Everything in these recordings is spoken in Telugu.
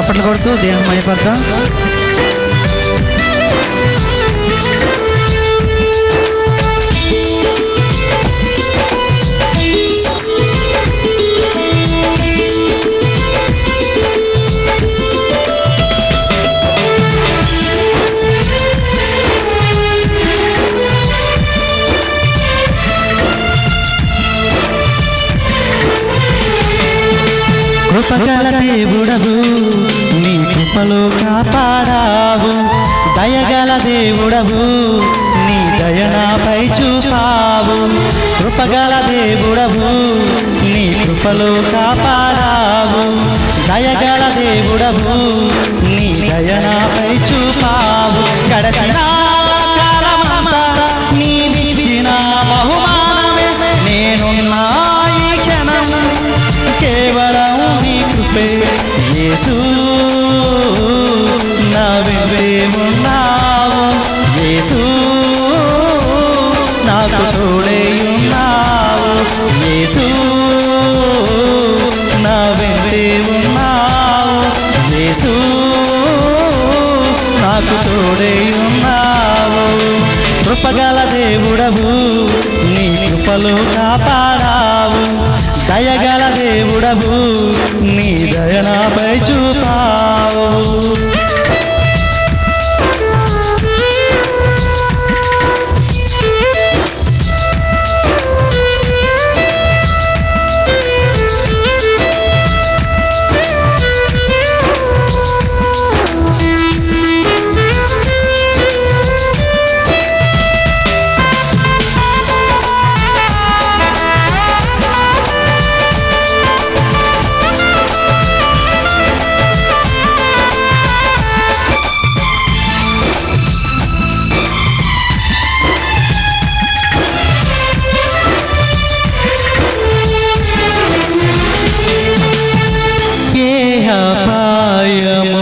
చప్పట్లు కొడుతూ దేవుని మహిమపడతాం. కృపగల దేవుడవు నీ కృపలో కాపాడావు, దయగల దేవుడవు నీ దయనాపై చూపావు. కృపగల దేవుడవు నీ కృపలో కాపాడావు, దయగల దేవుడవు నీ దయనాపై చూపావు. గడచిన కాలమంతా నీవిచ్చిన బహుమానమే నేనున్నా ఈ క్షణం కేవలం నీ కృపే. యేసు నా వెంటే ఉన్నావు, యేసు నాకు తోడై ఉన్నావు, యేసు నా వెంటే ఉన్నావు, యేసు నాకు తోడై ఉన్నావు. కృపగల దేవుడవు నీ కృపలో కాపాడావు, దయగల దేవుడవు నీ దయనాపై చూపావు. అపాయము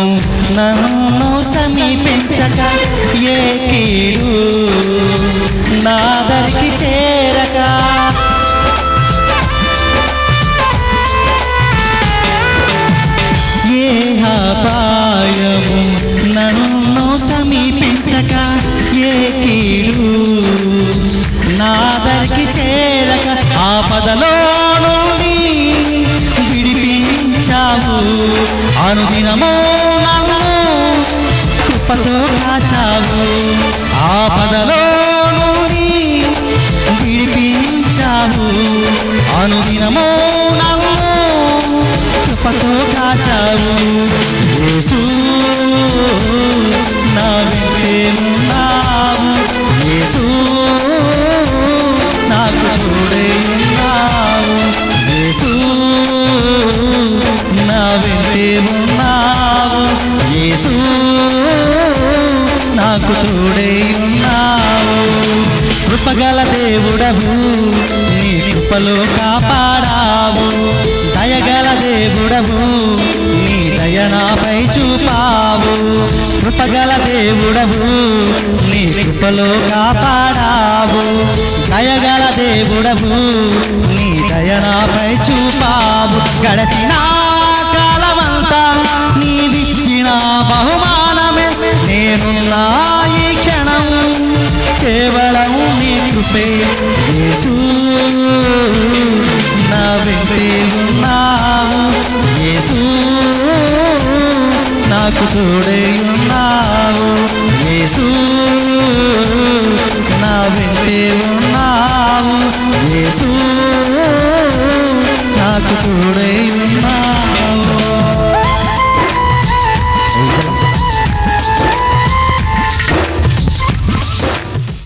నన్ను సమీపించక, ఏ కీడు నా దరికి చేరక, ఏ అపాయము నన్ను సమీపించక, ఏ కీడు నా దరికి చేరక, ఆపదలో నుండి విడిపించావు, అనుదినము నన్ను కృపతో కాచావు. ఆపదలో నుండి విడిపించావు, అనుదినము నన్ను కృపతో కాచావు. యేసు నా వెంటే ఉన్నావు, యేసు నాకు తోడై ఉన్నావు, యేసు నా వెంటే ఉన్నావు, యేసు నాకు తోడై ఉన్నావు. కృపగల దేవుడవు నీ కృపలో కాపాడావు, దయగల దేవుడవు నీ దయనాపై చూపావు. కృపగల దేవుడవు నీ కృపలో కాపాడావు, దయగల దేవుడవు నీ దయనాపై చూపావు. గడచిన కాలమంతా నీవిచ్చిన బహుమానమే నేనున్నా ఈ క్షణం కేవలం నీ కృపే. యేసు నా వెంటే ఉన్నావు, యేసు నాకు తోడై ఉన్నావు, యేసు నా వెంటే ఉన్నావు, యేసు నాకు తోడై